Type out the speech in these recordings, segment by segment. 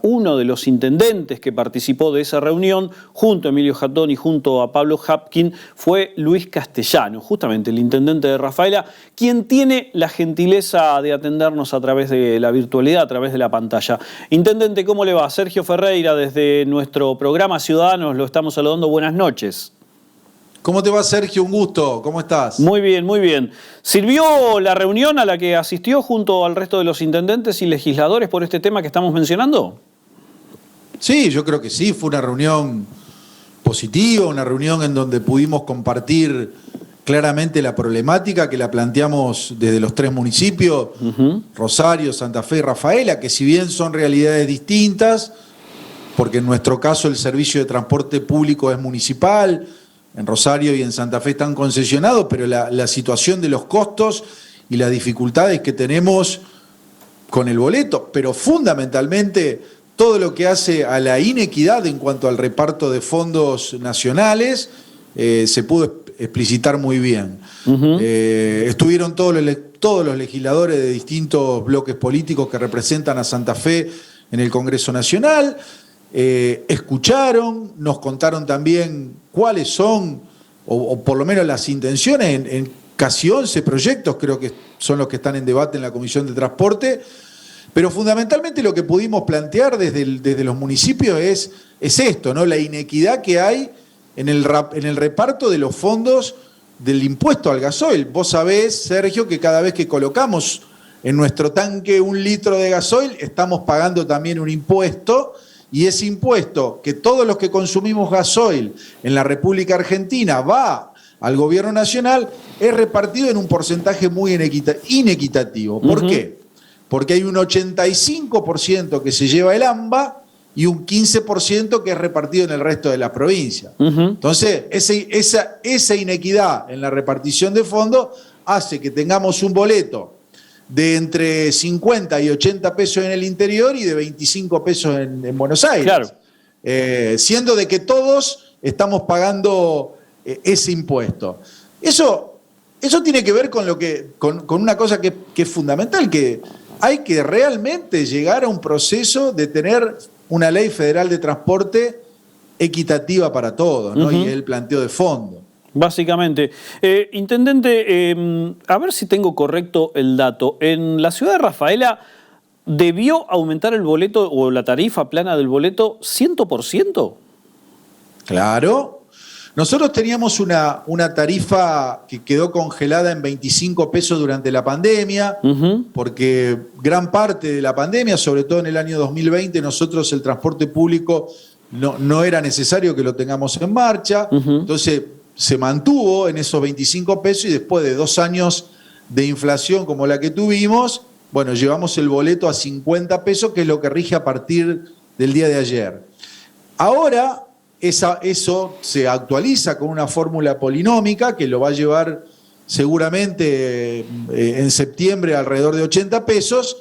Uno de los intendentes que participó de esa reunión, junto a Emilio Jatón y junto a Pablo Hapkin, fue Luis Castellano, justamente el intendente de Rafaela, quien tiene la gentileza de atendernos a través de la virtualidad, a través de la pantalla. Intendente, ¿cómo le va? Sergio Ferreira, desde nuestro programa Ciudadanos, lo estamos saludando. Buenas noches. ¿Cómo te va, Sergio? Un gusto. ¿Cómo estás? Muy bien, muy bien. ¿Sirvió la reunión a la que asistió junto al resto de los intendentes y legisladores por este tema que estamos mencionando? Sí, yo creo que sí. Fue una reunión positiva, una reunión en donde pudimos compartir claramente la problemática que la planteamos desde los tres municipios, Rosario, Santa Fe y Rafaela, que si bien son realidades distintas, porque en nuestro caso el servicio de transporte público es municipal, en Rosario y en Santa Fe están concesionados, pero la situación de los costos y las dificultades que tenemos con el boleto, pero fundamentalmente todo lo que hace a la inequidad en cuanto al reparto de fondos nacionales, se pudo explicitar muy bien. Estuvieron todos los legisladores de distintos bloques políticos que representan a Santa Fe en el Congreso Nacional. Escucharon, nos contaron también cuáles son, o por lo menos las intenciones, en casi 11 proyectos, creo que son los que están en debate en la Comisión de Transporte, pero fundamentalmente lo que pudimos plantear desde los municipios es esto, ¿no? La inequidad que hay en el reparto de los fondos del impuesto al gasoil. Vos sabés, Sergio, que cada vez que colocamos en nuestro tanque 1 litro de gasoil, estamos pagando también un impuesto. Y ese impuesto que todos los que consumimos gasoil en la República Argentina va al gobierno nacional, es repartido en un porcentaje muy inequitativo. ¿Por qué? Porque hay un 85% que se lleva el AMBA y un 15% que es repartido en el resto de las provincias. Entonces, esa inequidad en la repartición de fondos hace que tengamos un boleto de entre 50 y 80 pesos en el interior y de 25 pesos en Buenos Aires. Claro. Siendo de que todos estamos pagando ese impuesto. Eso tiene que ver con una cosa que es fundamental, que hay que realmente llegar a un proceso de tener una ley federal de transporte equitativa para todos, ¿no? Y el planteo de fondo. Básicamente. Intendente, a ver si tengo correcto el dato. En la ciudad de Rafaela, ¿debió aumentar el boleto o la tarifa plana del boleto 100%? Claro. Nosotros teníamos una tarifa que quedó congelada en 25 pesos durante la pandemia, porque gran parte de la pandemia, sobre todo en el año 2020, nosotros el transporte público no era necesario que lo tengamos en marcha. Entonces se mantuvo en esos 25 pesos y después de 2 años de inflación como la que tuvimos, bueno, llevamos el boleto a 50 pesos, que es lo que rige a partir del día de ayer. Ahora eso se actualiza con una fórmula polinómica que lo va a llevar seguramente en septiembre alrededor de 80 pesos,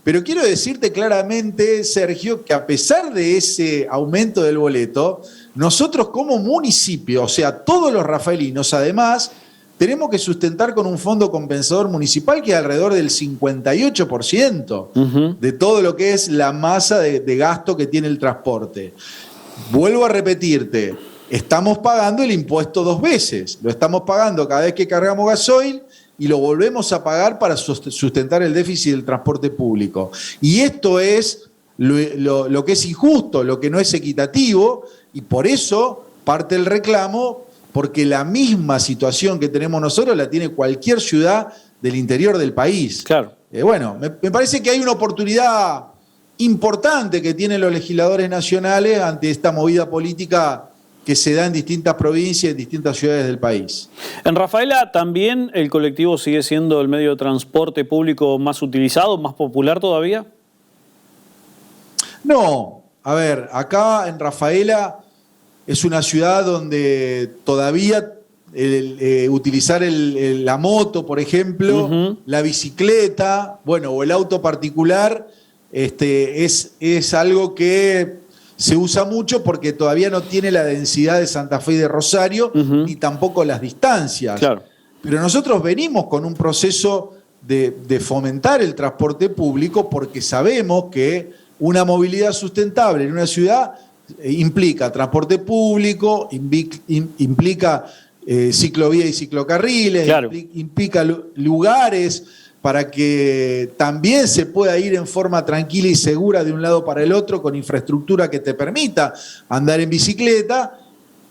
pero quiero decirte claramente, Sergio, que a pesar de ese aumento del boleto, nosotros como municipio, o sea, todos los rafaelinos, además, tenemos que sustentar con un fondo compensador municipal que es alrededor del 58% de todo lo que es la masa de gasto que tiene el transporte. Vuelvo a repetirte, estamos pagando el impuesto 2 veces. Lo estamos pagando cada vez que cargamos gasoil y lo volvemos a pagar para sustentar el déficit del transporte público. Y esto es lo que es injusto, lo que no es equitativo, y por eso parte el reclamo, porque la misma situación que tenemos nosotros la tiene cualquier ciudad del interior del país. Claro. Bueno, me parece que hay una oportunidad importante que tienen los legisladores nacionales ante esta movida política que se da en distintas provincias, en distintas ciudades del país. En Rafaela también el colectivo sigue siendo el medio de transporte público más utilizado, más popular todavía. No, a ver, acá en Rafaela es una ciudad donde todavía utilizar la moto, por ejemplo, la bicicleta, bueno, o el auto particular, es algo que se usa mucho porque todavía no tiene la densidad de Santa Fe y de Rosario, ni tampoco las distancias. Claro. Pero nosotros venimos con un proceso de fomentar el transporte público porque sabemos que una movilidad sustentable en una ciudad implica transporte público, implica ciclovía y ciclocarriles, claro, implica lugares para que también se pueda ir en forma tranquila y segura de un lado para el otro con infraestructura que te permita andar en bicicleta,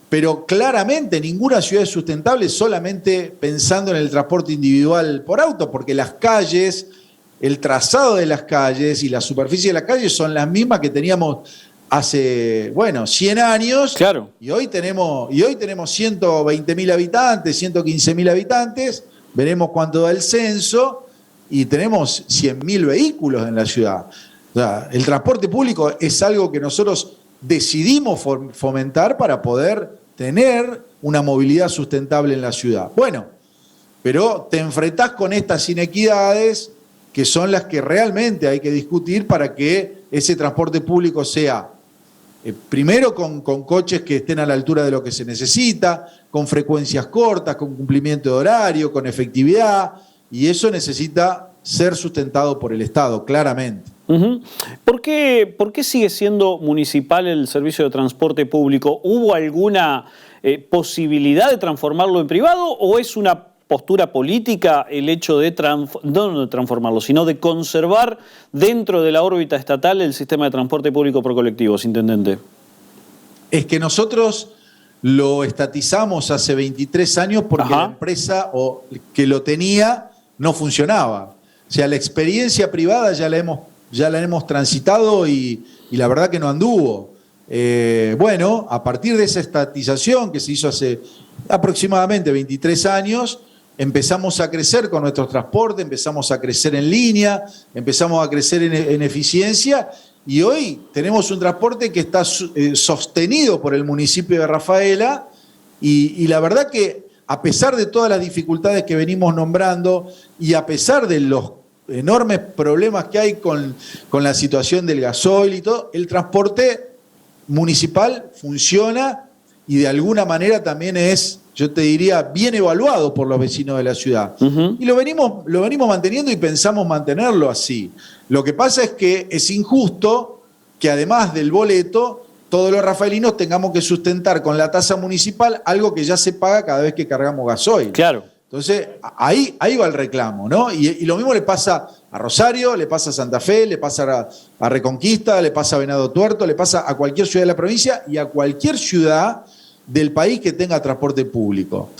pero claramente ninguna ciudad es sustentable solamente pensando en el transporte individual por auto, porque las calles, el trazado de las calles y la superficie de las calles son las mismas que teníamos hace, 100 años, claro. y hoy tenemos 120.000 habitantes, 115.000 habitantes, veremos cuánto da el censo, y tenemos 100.000 vehículos en la ciudad. O sea, el transporte público es algo que nosotros decidimos fomentar para poder tener una movilidad sustentable en la ciudad. Bueno, pero te enfrentás con estas inequidades que son las que realmente hay que discutir para que ese transporte público sea, primero con coches que estén a la altura de lo que se necesita, con frecuencias cortas, con cumplimiento de horario, con efectividad, y eso necesita ser sustentado por el Estado, claramente. Uh-huh. ¿Por qué sigue siendo municipal el servicio de transporte público? ¿Hubo alguna posibilidad de transformarlo en privado o es una postura política el hecho de no de transformarlo, sino de conservar dentro de la órbita estatal el sistema de transporte público por colectivos, intendente? Es que nosotros lo estatizamos hace 23 años porque la empresa que lo tenía no funcionaba. O sea, la experiencia privada ya la hemos transitado y la verdad que no anduvo. A partir de esa estatización que se hizo hace aproximadamente 23 años, empezamos a crecer con nuestro transporte, empezamos a crecer en línea, empezamos a crecer en eficiencia y hoy tenemos un transporte que está sostenido por el municipio de Rafaela y la verdad que a pesar de todas las dificultades que venimos nombrando y a pesar de los enormes problemas que hay con la situación del gasoil y todo, el transporte municipal funciona y de alguna manera también es, yo te diría, bien evaluado por los vecinos de la ciudad. Uh-huh. Y lo venimos manteniendo y pensamos mantenerlo así. Lo que pasa es que es injusto que además del boleto, todos los rafaelinos tengamos que sustentar con la tasa municipal algo que ya se paga cada vez que cargamos gasoil. Claro. Entonces, ahí va el reclamo, ¿no? Y lo mismo le pasa a Rosario, le pasa a Santa Fe, le pasa a Reconquista, le pasa a Venado Tuerto, le pasa a cualquier ciudad de la provincia y a cualquier ciudad del país que tenga transporte público.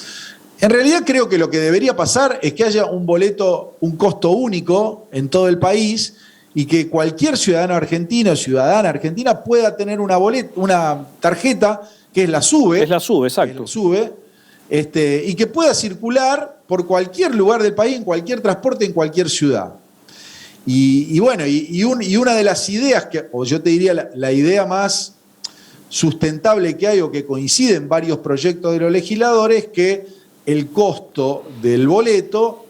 En realidad creo que lo que debería pasar es que haya un boleto, un costo único en todo el país y que cualquier ciudadano argentino o ciudadana argentina pueda tener una tarjeta que es la SUBE. Es la SUBE, exacto. Y que pueda circular por cualquier lugar del país, en cualquier transporte, en cualquier ciudad. Y una de las ideas, o yo te diría la idea más sustentable que hay o que coincide en varios proyectos de los legisladores, que el costo del boleto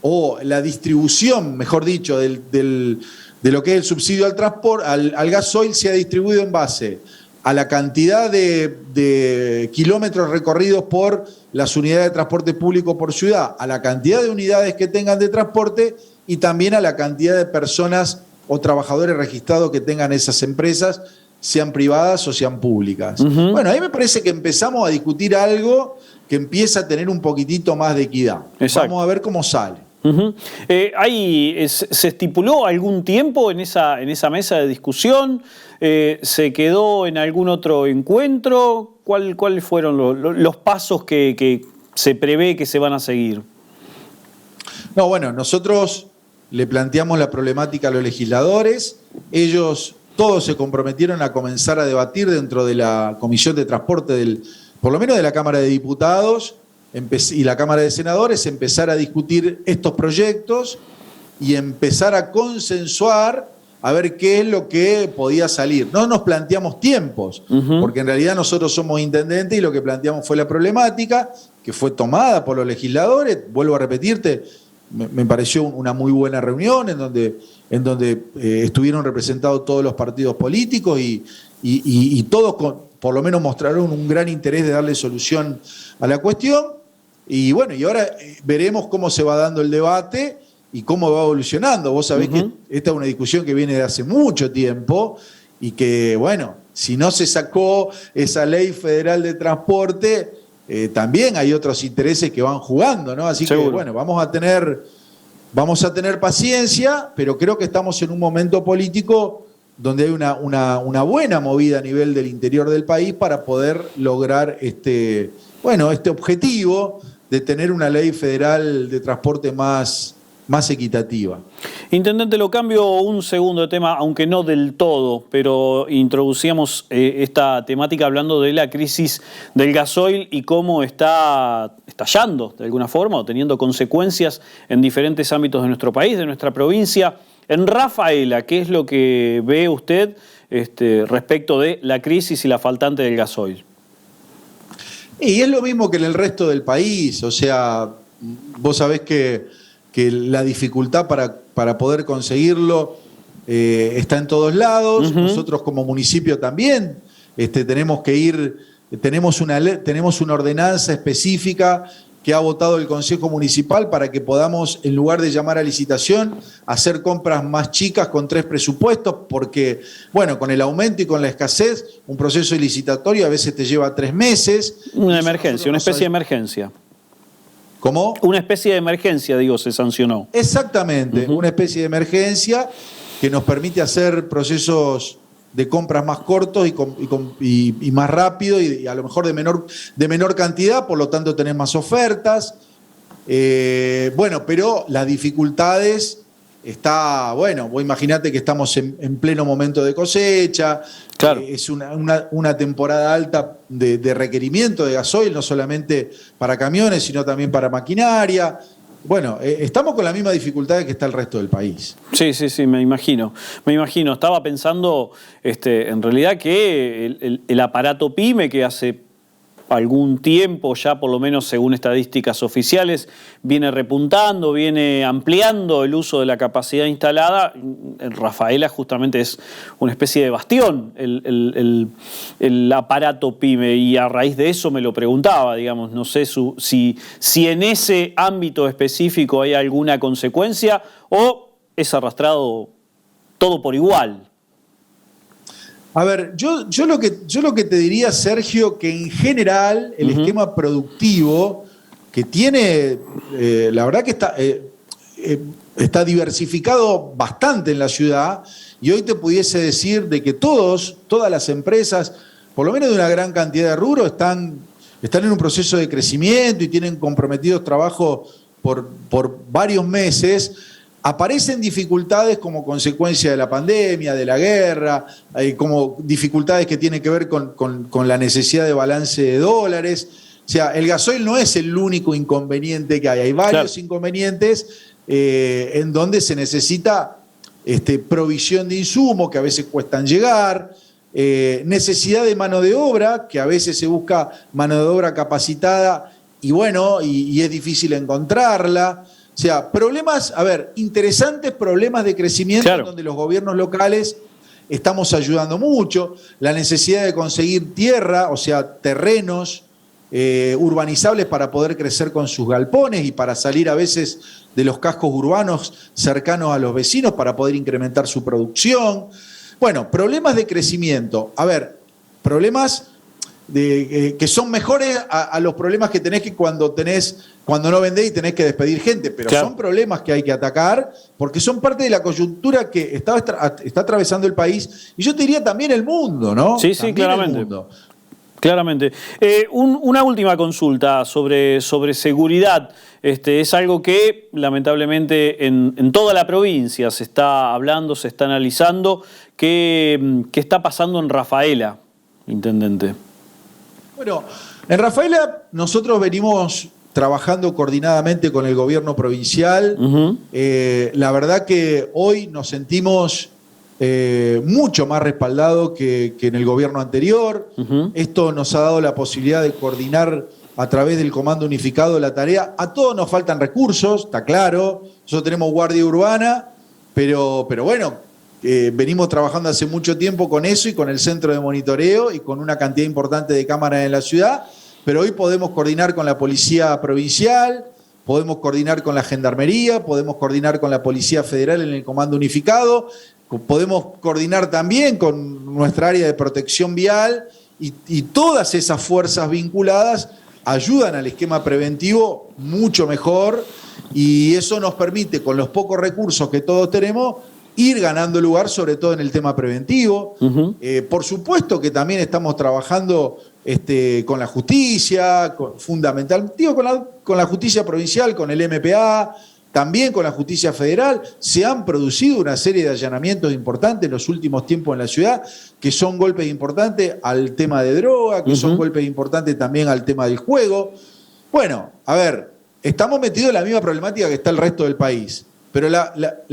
o la distribución, mejor dicho, de lo que es el subsidio al transporte, al gasoil, sea distribuido en base a la cantidad de kilómetros recorridos por las unidades de transporte público por ciudad, a la cantidad de unidades que tengan de transporte y también a la cantidad de personas o trabajadores registrados que tengan esas empresas, sean privadas o sean públicas. Uh-huh. Bueno, ahí me parece que empezamos a discutir algo que empieza a tener un poquitito más de equidad. Exacto. Vamos a ver cómo sale. Uh-huh. ¿Se estipuló algún tiempo en esa mesa de discusión? ¿Se quedó en algún otro encuentro? ¿Cuáles fueron los pasos que se prevé que se van a seguir? No, bueno, nosotros le planteamos la problemática a los legisladores. Ellos todos se comprometieron a comenzar a debatir dentro de la Comisión de Transporte, por lo menos de la Cámara de Diputados y la Cámara de Senadores, empezar a discutir estos proyectos y empezar a consensuar a ver qué es lo que podía salir. No nos planteamos tiempos, uh-huh, porque en realidad nosotros somos intendentes y lo que planteamos fue la problemática que fue tomada por los legisladores. Vuelvo a repetirte, me pareció una muy buena reunión en donde estuvieron representados todos los partidos políticos y todos por lo menos mostraron un gran interés de darle solución a la cuestión. Y bueno, y ahora veremos cómo se va dando el debate y cómo va evolucionando. Vos sabés que esta es una discusión que viene de hace mucho tiempo y que, bueno, si no se sacó esa ley federal de transporte, también hay otros intereses que van jugando, ¿no? Así Seguro. que, bueno, vamos a tener paciencia, pero creo que estamos en un momento político donde hay una buena movida a nivel del interior del país para poder lograr este objetivo de tener una ley federal de transporte más equitativa. Intendente, lo cambio un segundo de tema, aunque no del todo, pero introducíamos esta temática hablando de la crisis del gasoil y cómo está estallando de alguna forma o teniendo consecuencias en diferentes ámbitos de nuestro país, de nuestra provincia. En Rafaela, ¿qué es lo que ve usted respecto de la crisis y la faltante del gasoil? Y es lo mismo que en el resto del país, o sea, vos sabés que la dificultad para poder conseguirlo está en todos lados. Nosotros como municipio también tenemos una ordenanza específica que ha votado el Consejo Municipal para que podamos, en lugar de llamar a licitación, hacer compras más chicas con 3 presupuestos, porque, bueno, con el aumento y con la escasez, un proceso licitatorio a veces te lleva 3 meses. Una emergencia, una especie de emergencia. ¿Cómo? Una especie de emergencia, digo, se sancionó. Exactamente, una especie de emergencia que nos permite hacer procesos de compras más cortos y más rápido y a lo mejor de menor cantidad, por lo tanto tenés más ofertas. Pero las dificultades vos imaginate que estamos en pleno momento de cosecha, claro. Es una temporada alta de requerimiento de gasoil, no solamente para camiones, sino también para maquinaria. Bueno, estamos con las mismas dificultades que está el resto del país. Sí, me imagino. Estaba pensando, en realidad, que el aparato PYME, que hace algún tiempo ya, por lo menos según estadísticas oficiales, viene repuntando, viene ampliando el uso de la capacidad instalada. En Rafaela justamente es una especie de bastión el aparato PYME, y a raíz de eso me lo preguntaba, digamos, no sé si en ese ámbito específico hay alguna consecuencia o es arrastrado todo por igual. A ver, yo lo que te diría, Sergio, que en general el esquema productivo que tiene, la verdad que está diversificado bastante en la ciudad, y hoy te pudiese decir de que todas las empresas, por lo menos de una gran cantidad de rubros, están en un proceso de crecimiento y tienen comprometidos trabajos por varios meses. Aparecen dificultades como consecuencia de la pandemia, de la guerra, como dificultades que tienen que ver con la necesidad de balance de dólares. O sea, el gasoil no es el único inconveniente que hay. Hay varios inconvenientes en donde se necesita provisión de insumos que a veces cuestan llegar, necesidad de mano de obra, que a veces se busca mano de obra capacitada y es difícil encontrarla. O sea, interesantes problemas de crecimiento, claro, donde los gobiernos locales estamos ayudando mucho. La necesidad de conseguir tierra, o sea, terrenos urbanizables para poder crecer con sus galpones y para salir a veces de los cascos urbanos cercanos a los vecinos para poder incrementar su producción. Bueno, problemas de crecimiento. Problemas que son mejores a los problemas que tenés cuando no vendés y tenés que despedir gente, pero claro, son problemas que hay que atacar porque son parte de la coyuntura que está atravesando el país, y yo te diría también el mundo, ¿no? Sí, claramente. Claramente. Una última consulta sobre seguridad. Es algo que lamentablemente en toda la provincia se está hablando, se está analizando. ¿Qué está pasando en Rafaela, intendente? Bueno, en Rafaela nosotros venimos trabajando coordinadamente con el gobierno provincial. La verdad que hoy nos sentimos mucho más respaldados que en el gobierno anterior. Esto nos ha dado la posibilidad de coordinar a través del Comando Unificado la tarea. A todos nos faltan recursos, está claro. Nosotros tenemos guardia urbana, pero bueno, venimos trabajando hace mucho tiempo con eso y con el centro de monitoreo y con una cantidad importante de cámaras en la ciudad, pero hoy podemos coordinar con la policía provincial, podemos coordinar con la Gendarmería, podemos coordinar con la Policía Federal en el Comando Unificado, podemos coordinar también con nuestra área de protección vial y todas esas fuerzas vinculadas ayudan al esquema preventivo mucho mejor y eso nos permite, con los pocos recursos que todos tenemos, ir ganando lugar, sobre todo en el tema preventivo. Por supuesto que también estamos trabajando con la justicia, con la justicia provincial, con el MPA, también con la justicia federal. Se han producido una serie de allanamientos importantes en los últimos tiempos en la ciudad, que son golpes importantes al tema de droga, que son golpes importantes también al tema del juego. Bueno, a ver, estamos metidos en la misma problemática que está el resto del país, pero la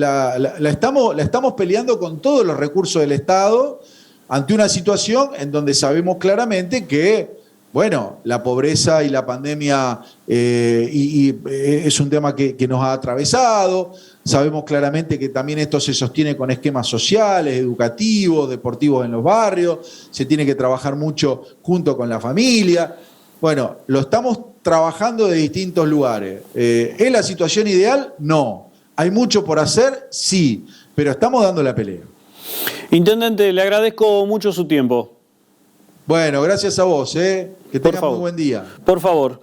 estamos peleando con todos los recursos del Estado ante una situación en donde sabemos claramente que, bueno, la pobreza y la pandemia es un tema que nos ha atravesado. Sabemos claramente que también esto se sostiene con esquemas sociales, educativos, deportivos en los barrios. Se tiene que trabajar mucho junto con la familia. Bueno, lo estamos trabajando de distintos lugares. ¿Es la situación ideal? No. ¿Hay mucho por hacer? Sí. Pero estamos dando la pelea. Intendente, le agradezco mucho su tiempo. Bueno, gracias a vos, que tengas muy buen día. Por favor.